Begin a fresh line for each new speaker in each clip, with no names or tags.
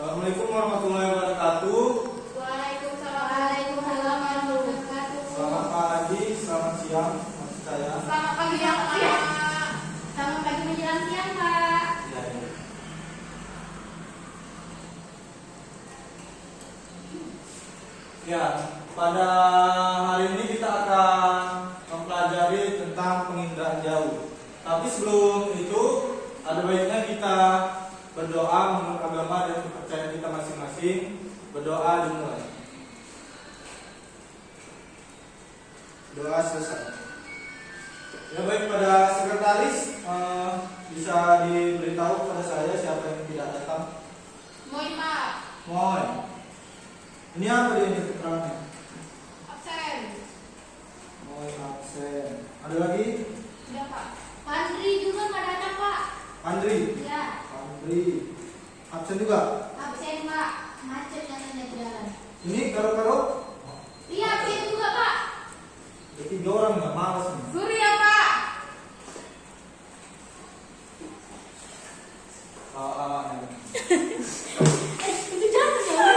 Assalamualaikum warahmatullahi wabarakatuh.
Waalaikumsalam warahmatullahi wabarakatuh.
Selamat pagi, selamat siang, maksud saya.
Selamat pagi ya Pak. Selamat pagi menjelang siang Pak.
Ya, ya. Ya, pada hari ini kita akan mempelajari tentang penginderaan jauh. Tapi sebelum itu, ada baiknya kita berdoa menurut agama dan kepercayaan kita masing-masing. Berdoa dimulai. Doa selesai. Ya baik, pada sekretaris bisa diberitahu kepada saya siapa yang tidak datang.
Moi Pak.
Mohon. Ini apa dia keterangannya?
Absen.
Mohon absen. Ada lagi?
Udah Pak. Pandri juga nggak datang Pak.
Andri.
Ya.
Andri. Absen juga.
Absen Pak. Macet katanya di jalan.
Ini karo-karo.
Iya absen juga Pak.
Jadi 3 orang nggak malas nih.
Surya Pak. Itu jangan ya.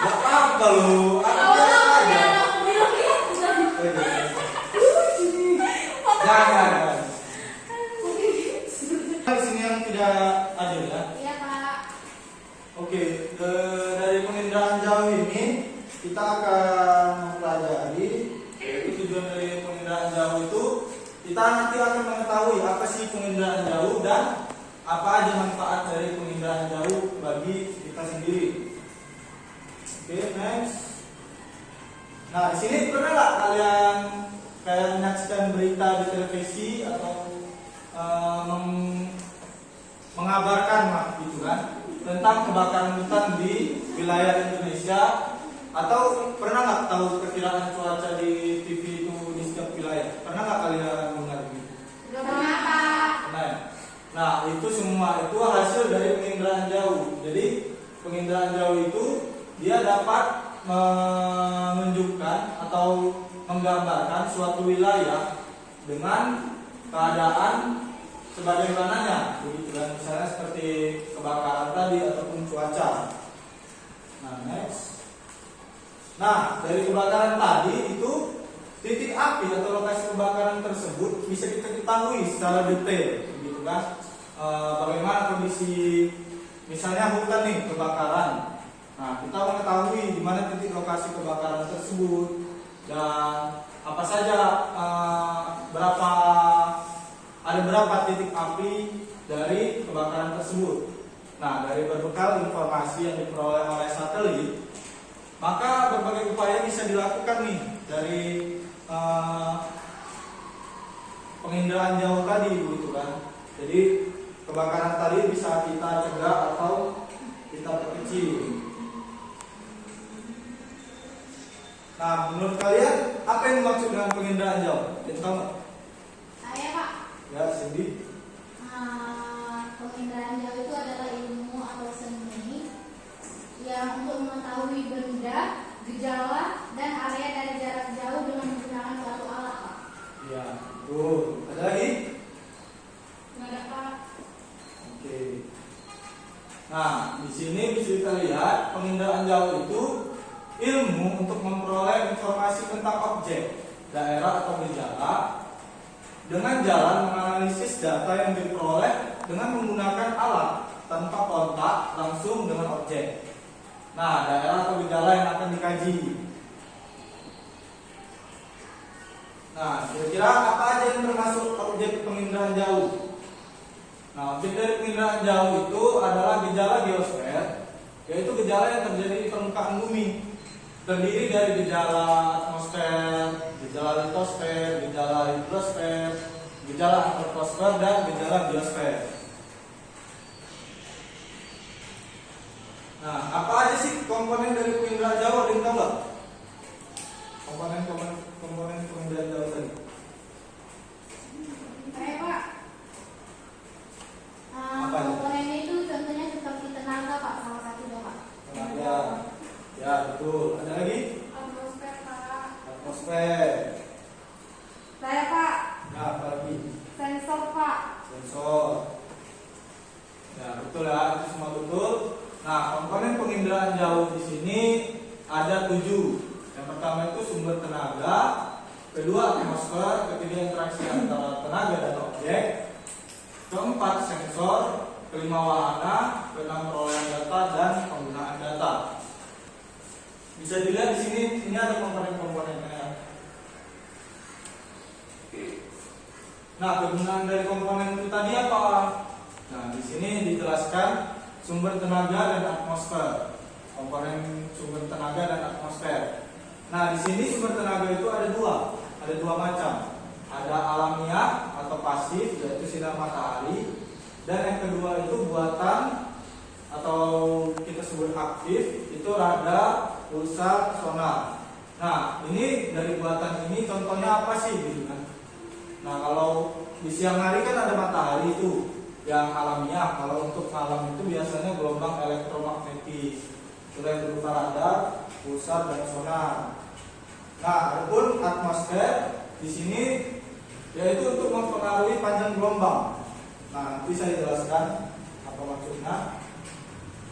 Gak apa-apa loh. Aku biasa aja. Jangan. Di sini yang tidak ada ya.
Iya Pak.
Oke, dari penginderaan jauh ini kita akan mempelajari, yaitu tujuan dari penginderaan jauh itu kita nanti akan mengetahui apa sih penginderaan jauh dan apa aja manfaat dari penginderaan jauh bagi kita sendiri. Oke, next. Nah, di sini pernah nggak kalian kayak menyaksikan berita di televisi atau mengabarkan gitu kan tentang kebakaran hutan di wilayah Indonesia, atau pernah nggak tahu perkiraan cuaca di TV itu di setiap wilayah? Pernah nggak kalian dengar gitu?
Pernah Pak.
Pernah ya? Nah, itu semua itu hasil dari penginderaan jauh. Jadi penginderaan jauh itu dia dapat menunjukkan atau menggambarkan suatu wilayah dengan keadaan sebagaimananya, begitu kan? Misalnya seperti kebakaran tadi ataupun cuaca. Nah, next. Nah, dari kebakaran tadi itu titik api atau lokasi kebakaran tersebut bisa kita ketahui secara detail, begitu kan? Bagaimana kondisi misalnya hutan nih kebakaran. Nah, kita mengetahui di mana titik lokasi kebakaran tersebut dan apa saja ada berapa titik api dari kebakaran tersebut. Nah, dari berbekal informasi yang diperoleh oleh satelit, maka berbagai upaya bisa dilakukan nih dari penginderaan jauh tadi, begitu kan? Jadi kebakaran tadi bisa kita cegah atau kita perkecil. Nah, menurut kalian apa yang dimaksud dengan penginderaan jauh? Kita tahu nggak?
Saya Pak.
Ya, Cindy.
Penginderaan jauh itu adalah ilmu atau seni yang untuk mengetahui benda, gejala, dan area dari jarak jauh dengan menggunakan suatu alat Pak.
Ya, betul. Ada lagi?
Nggak ada Pak.
Oke. Nah, di sini bisa kita lihat penginderaan jauh itu ilmu untuk memperoleh informasi tentang objek, daerah atau gejala dengan jalan menganalisis data yang diperoleh dengan menggunakan alat tanpa kontak langsung dengan objek. Nah, daerah atau gejala yang akan dikaji. Nah, kira-kira apa aja yang termasuk objek penginderaan jauh? Nah, objek dari penginderaan jauh itu adalah gejala geosfer, yaitu gejala yang terjadi di permukaan bumi. Terdiri dari gejala atmosfer, gejala litosfer, gejala hidrosfer, gejala antroposfer, dan gejala biosfer. Nah, apa aja sih komponen dari penginderaan jauh? Ada yang tahu nggak? Komponen penginderaan jauh tadi.
Saya Pak.
Apa aja?
Komponennya itu contohnya seperti tenaga Pak, salah satu Pak.
Tenaga. Ya, betul. Ada lagi?
Atmosfer Pak.
Atmosfer.
Saya Pak.
Nah, apa lagi?
Sensor Pak.
Sensor. Ya, betul ya, itu semua Nah, komponen penginderaan jauh di sini ada 7. Yang pertama itu sumber tenaga, kedua atmosfer, ketiga interaksi antara tenaga dan objek, keempat sensor, kelima wahana, keenam perolehan data dan penggunaan data. Bisa dilihat di sini, ini ada komponen-komponennya. Nah, kegunaan dari komponen itu tadi apa? Nah, di sini dijelaskan sumber tenaga dan atmosfer. Komponen sumber tenaga dan atmosfer. Nah, di sini sumber tenaga itu ada dua macam. Ada alamiah atau pasif, yaitu sinar matahari, dan yang kedua itu buatan atau kita sebut aktif, itu radar, pulsar, sonar. Nah, ini dari buatan ini contohnya apa sih? Gitu kan? Nah, kalau di siang hari kan ada matahari itu yang alamiah. Kalau untuk malam itu biasanya gelombang elektromagnetis, sudah berupa radar, pulsar dan sonar. Nah, adapun atmosfer di sini yaitu untuk mempengaruhi panjang gelombang. Nah, nanti saya jelaskan apa maksudnya.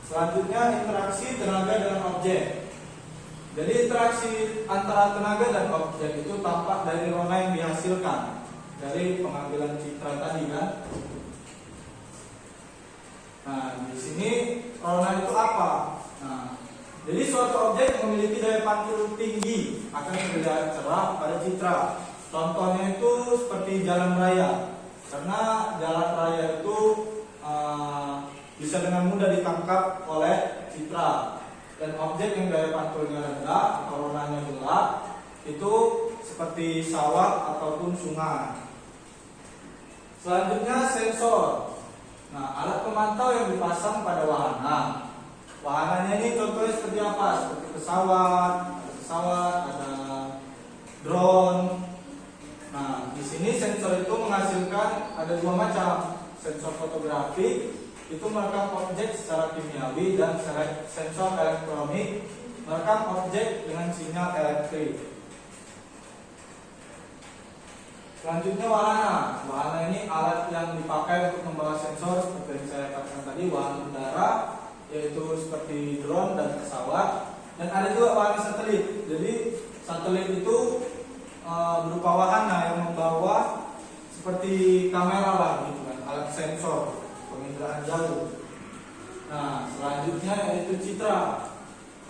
Selanjutnya interaksi tenaga dengan objek. Jadi interaksi antara tenaga dan objek itu tampak dari rona yang dihasilkan dari pengambilan citra tadi kan. Nah, di sini rona itu apa? Nah, jadi suatu objek memiliki daya pantul tinggi akan terlihat cerah pada citra. Contohnya itu seperti jalan raya, karena jalan raya itu bisa dengan mudah ditangkap oleh citra. Dan objek yang daya pantulnya rendah atau ronanya gelap itu seperti sawah ataupun sungai. Selanjutnya sensor. Nah, alat pemantau yang dipasang pada wahana. Wahananya ini contohnya seperti apa? Seperti pesawat, ada drone. Nah, di sini sensor itu menghasilkan ada dua macam. Sensor fotografi itu merekam objek secara kimiawi, dan sensor elektronik merekam objek dengan sinyal elektrik. Selanjutnya wahana. Wahana ini alat yang dipakai untuk membawa sensor seperti yang saya katakan tadi, wahana udara, yaitu seperti drone dan pesawat. Dan ada juga wahana satelit. Jadi satelit itu berupa wahana yang membawa seperti kamera lah gitu kan, alat sensor penginderaan jauh. Nah, selanjutnya yaitu citra.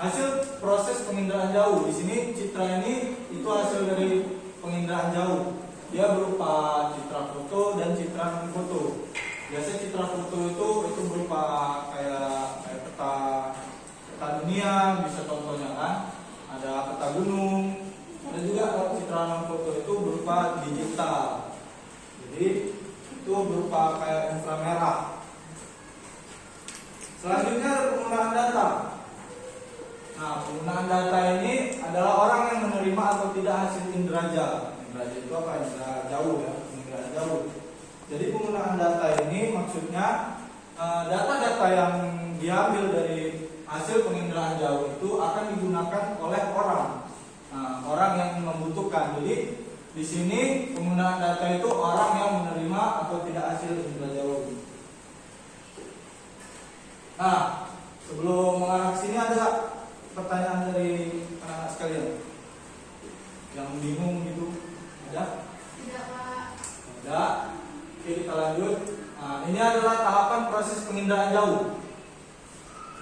Hasil proses penginderaan jauh. Di sini citra ini itu hasil dari penginderaan jauh. Dia berupa citra foto dan citra non foto. Biasanya citra foto itu berupa kayak peta dunia, bisa contohnya kan. Ada peta gunung. Dan juga kalau citra non foto itu berupa digital. Jadi itu berupa kayak inframerah. Selanjutnya penggunaan data. Nah, penggunaan data ini adalah orang yang menerima atau tidak hasil inderaja. Inderaja itu apa? Indera jauh ya, indera jauh. Jadi penggunaan data ini maksudnya data-data yang diambil dari hasil penginderaan jauh itu akan digunakan oleh orang. Nah, orang yang membutuhkan. Jadi di sini penggunaan data itu orang yang menerima atau tidak hasil indera jauh. Nah, sebelum mengarah ke sini ada pertanyaan dari anak-anak sekalian yang bingung gitu, ada?
Tidak, Pak.
Ada. Oke, kita lanjut. Nah, ini adalah tahapan proses penginderaan jauh.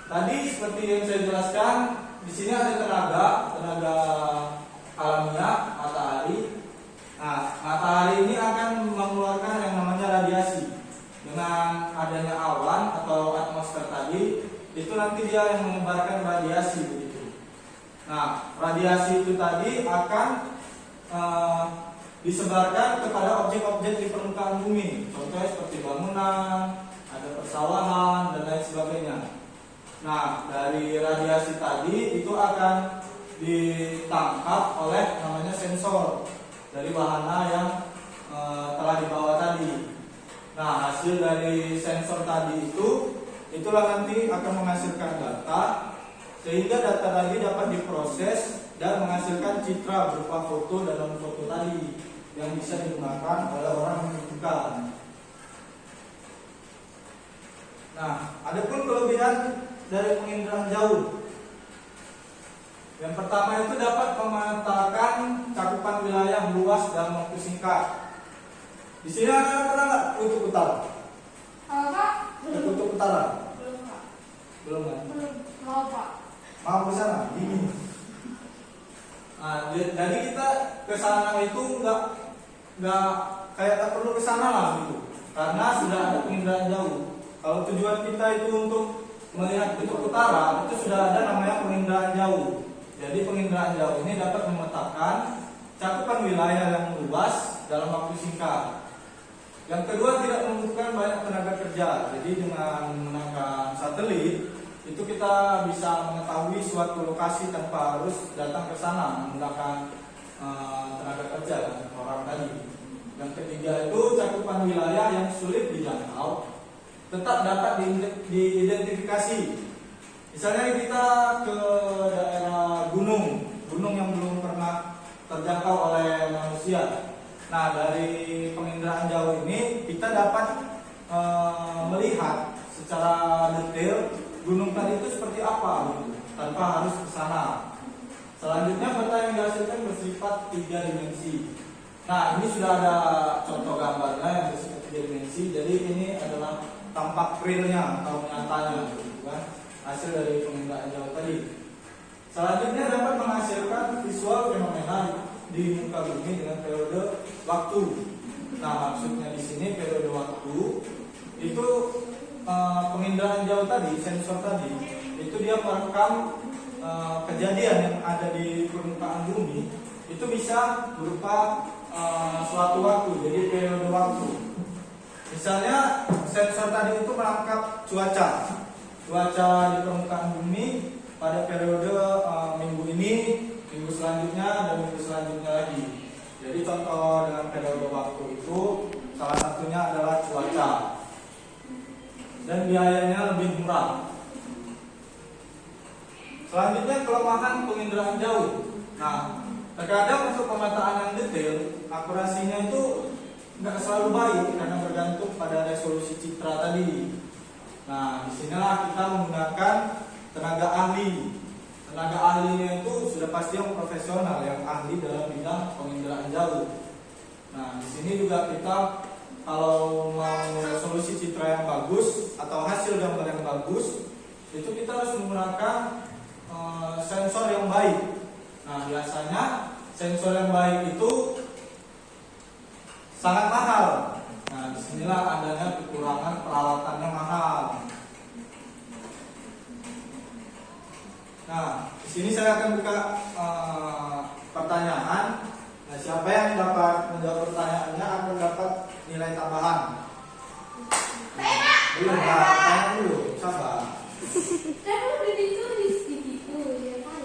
Tadi seperti yang saya jelaskan, di sini ada tenaga alamiah, matahari. Nah, matahari ini akan mengeluarkan yang namanya radiasi. Dengan adanya awan atau atmosfer tadi, itu nanti dia yang menyebarkan radiasi begitu. Nah, radiasi itu tadi akan disebarkan kepada objek-objek di permukaan bumi. Contohnya seperti bangunan, ada persawahan dan lain sebagainya. Nah, dari radiasi tadi itu akan ditangkap oleh namanya sensor dari wahana yang telah dibawa tadi. Nah, hasil dari sensor tadi itulah nanti akan menghasilkan data, sehingga data tadi dapat diproses dan menghasilkan citra berupa foto dan non foto tadi yang bisa digunakan oleh orang yang membutuhkan. Nah, adapun kelebihan dari penginderaan jauh. Yang pertama itu dapat memetakan cakupan wilayah luas dalam waktu singkat. Di sini ada pernah nggak kutub utara?
Kalau Pak?
Ke kutub utara?
Belum Pak.
Belum kan?
Belum. Mau Pak.
Mau ke sana? Ini. Nah, jadi kita ke sana itu nggak kayak tak perlu ke sana lah gitu. Karena sudah ada penginderaan jauh. Kalau tujuan kita itu untuk melihat kutub utara, itu sudah ada namanya penginderaan jauh. Jadi penginderaan jauh ini dapat memetakan cakupan wilayah yang luas dalam waktu singkat. Yang kedua, tidak membutuhkan banyak tenaga kerja. Jadi dengan menggunakan satelit itu kita bisa mengetahui suatu lokasi tanpa harus datang ke sana menggunakan tenaga kerja orang tadi. Yang ketiga itu cakupan wilayah yang sulit dijangkau tetap dapat diidentifikasi. Misalnya kita ke daerah gunung yang belum pernah terjangkau oleh manusia. Nah, dari penginderaan jauh ini kita dapat melihat secara detail gunung tadi itu seperti apa gitu, tanpa harus ke sana. Selanjutnya peta yang dihasilkan bersifat 3 dimensi. Nah, ini sudah ada contoh gambarnya yang bersifat 3 dimensi. Jadi ini adalah tampak realnya atau nyatanya gitu kan, hasil dari penginderaan jauh tadi. Selanjutnya dapat menghasilkan visual fenomena di muka bumi dengan periode waktu. Nah, maksudnya di sini periode waktu itu penginderaan jauh tadi, sensor tadi, itu dia merekam kejadian yang ada di permukaan bumi itu bisa berupa suatu waktu, jadi periode waktu. Misalnya sensor tadi itu menangkap cuaca di permukaan bumi pada periode minggu ini, minggu selanjutnya, dan minggu selanjutnya lagi. Jadi contoh dengan periode waktu itu salah satunya adalah cuaca. Dan biayanya lebih murah. Selanjutnya kelemahan penginderaan jauh. Nah, terkadang untuk pemetaan yang detail, akurasinya itu nggak selalu baik karena bergantung pada resolusi citra tadi. Nah, disinilah kita menggunakan tenaga ahli. Tenaga ahlinya itu sudah pasti yang profesional, yang ahli dalam bidang penginderaan jauh. Nah, di sini juga kita kalau mau resolusi citra yang bagus atau hasil gambar yang bagus, itu kita harus menggunakan sensor yang baik. Nah, biasanya sensor yang baik itu sangat mahal. Nah, disinilah adanya kekurangan peralatannya mahal. Nah, di sini saya akan buka pertanyaan. Nah, siapa yang dapat menjawab pertanyaannya akan dapat nilai tambahan. Belum, tanya dulu, sabar.
Kan udah ditulis di situ, ya kan?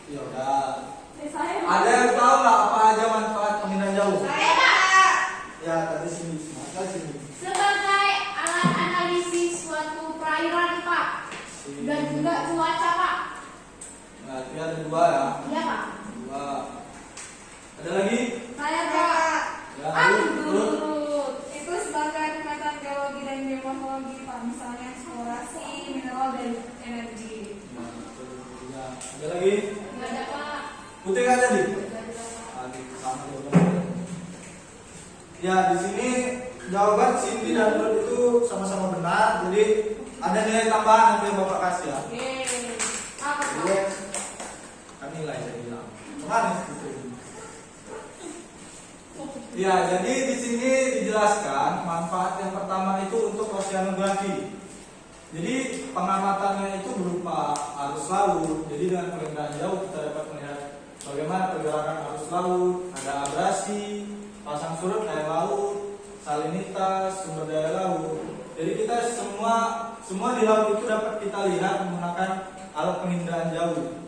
Ya udah.
Saya
Ada yang tahu nggak apa aja manfaat penginderaan jauh?
Pak.
Ya, tadi sini, sini.
Sebagai alat analisis suatu perairan, Pak. Dan juga cuaca, Pak.
Nah, ini ada 2 ya.
Iya, Pak.
2. Ada lagi?
Saya, Pak.
Ya,
Turut.
Itu sebagai pemetaan geologi dan geomorfologi, Pak, misalnya eksplorasi mineral dan energi.
Ya, ada lagi?
Nggak ada, Pak.
Putih nggak ada di?
Nggak ada, Pak.
Sama jawabannya. Ya, di sini jawaban Cindy dan Ruth itu sama-sama benar. Jadi ada nilai tambahan yang Bapak kasih ya.
Oke. Apa, Pak?
Jadi kan nilai saya bilang. Kemarin gitu. Ya, jadi di sini dijelaskan manfaat yang pertama itu untuk oceanografi. Jadi pengamatannya itu berupa arus laut. Jadi dengan penginderaan jauh kita dapat melihat bagaimana pergerakan arus laut, ada abrasi, pasang surut air laut, salinitas, sumber daya laut. Jadi kita semua di laut itu dapat kita lihat menggunakan alat penginderaan jauh.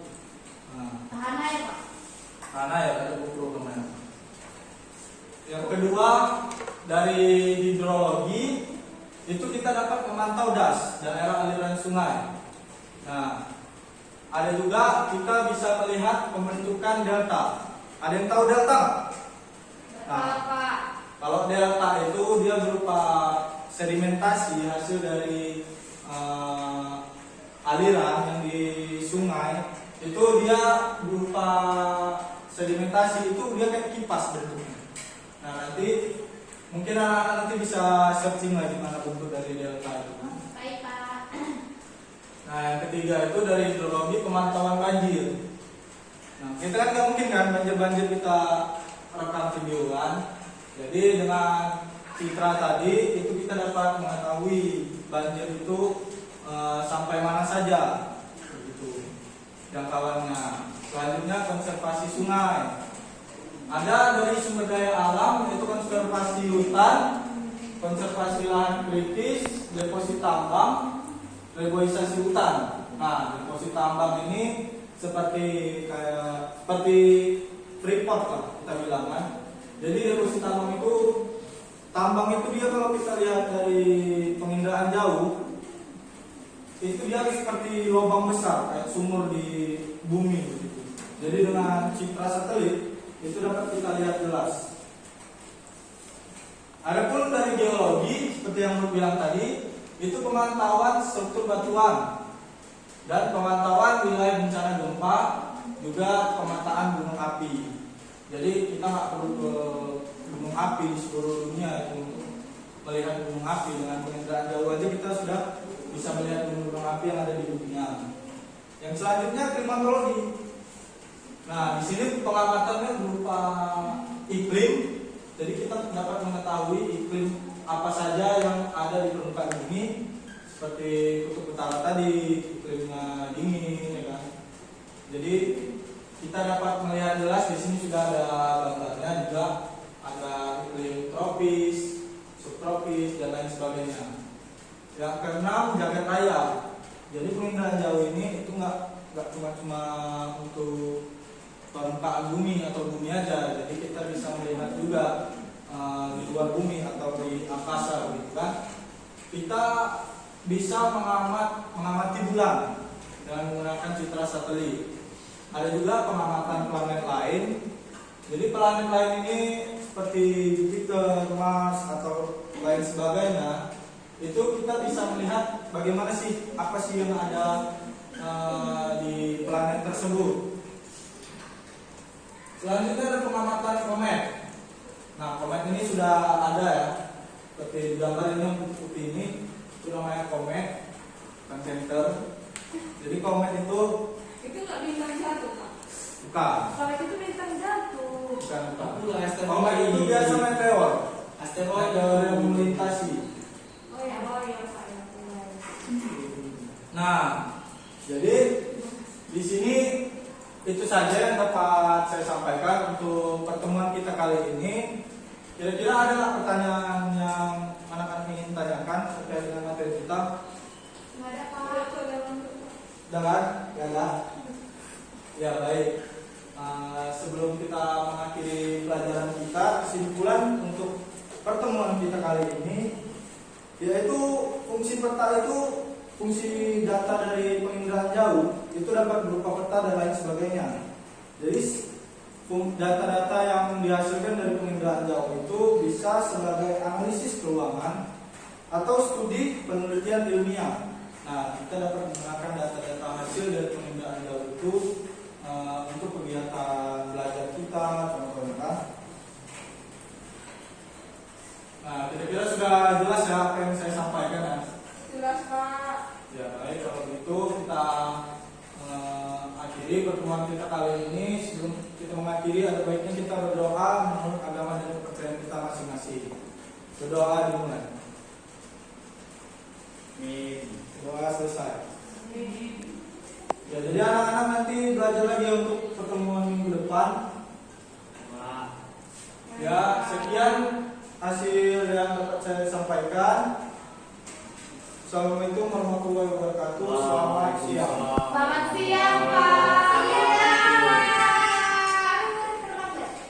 Nah,
Tahana ya, Pak.
karena ya ada buku kemana. Yang kedua, dari hidrologi itu kita dapat memantau das, daerah aliran sungai. Nah, ada juga kita bisa melihat pembentukan delta. Ada yang tahu delta? Nah,
Pak.
kalau delta itu dia berupa sedimentasi hasil dari aliran yang di sungai itu dia berupa sedimentasi, itu dia kayak kipas bentuknya. Nah nanti mungkin anak-anak nanti bisa searching lagi mana bentuk dari delta itu.
Baik Pak.
Nah yang ketiga itu dari hidrologi pemantauan banjir. Nah kita kan nggak mungkin kan banjir-banjir kita rekam videoan. Jadi dengan citra tadi itu kita dapat mengetahui banjir itu sampai mana saja, begitu jangkauannya. Selanjutnya konservasi sungai. Ada dari sumber daya alam, yaitu konservasi hutan, konservasi lahan kritis, deposit tambang, reboisasi hutan. Nah, deposit tambang ini seperti Freeport lah kita bilang kan. Jadi deposit tambang itu dia kalau kita lihat dari penginderaan jauh, itu dia seperti lubang besar kayak sumur di bumi begitu. Jadi dengan citra satelit itu dapat kita lihat jelas. Adapun dari geologi seperti yang Nur bilang tadi, itu pemantauan struktur batuan dan pemantauan wilayah bencana gempa, juga pemetaan gunung api. Jadi kita nggak perlu ke gunung api di seluruh dunia untuk melihat gunung api. Dengan penginderaan jauh aja kita sudah bisa melihat gunung api yang ada di dunia. Yang selanjutnya klimatologi. Nah, di sini pengamatannya berupa iklim. Jadi kita dapat mengetahui iklim apa saja yang ada di permukaan bumi, seperti kutub utara tadi, iklimnya dingin, ya kan. Jadi kita dapat melihat jelas di sini sudah ada gambarnya, juga ada iklim tropis, subtropis dan lain sebagainya. Yang keenam, jagat raya. Jadi penginderaan jauh ini itu nggak cuma untuk permukaan bumi atau bumi aja, jadi kita bisa melihat juga di luar bumi atau di angkasa, gitu kan. Kita bisa mengamati bulan dengan menggunakan citra satelit. Ada juga pengamatan planet lain. Jadi planet lain ini seperti Jupiter, Mars atau lain sebagainya, itu kita bisa melihat bagaimana sih, apa sih yang ada di planet tersebut. Selanjutnya ada pengamatan komet. Nah, komet ini sudah ada ya, seperti gambar ini yang putih ini, itu namanya komet, bukan center. Jadi komet itu
nggak bintang jatuh Pak.
bukan.
Komet itu bintang jatuh.
Bukan.
Asteroid.
Komet itu biasa meteor.
Asteroid
Meteor yang melintasi.
Oh ya Pak ya.
Nah, jadi di sini itu saja yang dapat saya sampaikan untuk pertemuan kita kali ini. Kira-kira ada nggak pertanyaan yang anak-anak ingin tanyakan terkait dengan materi kita?
Nggak ada Pak.
Udah kan? Ya ada. Ya baik. Sebelum kita mengakhiri pelajaran kita, kesimpulan untuk pertemuan kita kali ini, yaitu fungsi peta itu, fungsi data dari penginderaan jauh itu dapat berupa peta dan lain sebagainya. Jadi data-data yang dihasilkan dari penginderaan jauh itu bisa sebagai analisis keuangan atau studi penelitian ilmiah. Nah, kita dapat menggunakan data-data hasil dari penginderaan jauh itu untuk kegiatan belajar kita, contohnya kan. Nah, kira-kira sudah jelas ya apa yang saya sampaikan ya?
Jelas Pak.
Ya baik, kalau gitu kita akhiri pertemuan kita kali ini. Sebelum kita mengakhiri, ada baiknya kita berdoa menurut agama dan kepercayaan kita masing-masing. Berdoa dimulai. Doa selesai. Ya, jadi anak-anak nanti belajar lagi untuk pertemuan minggu depan. Ya, sekian hasil yang dapat saya sampaikan. Assalamualaikum warahmatullahi wabarakatuh. Selamat siang.
Selamat siang Pak.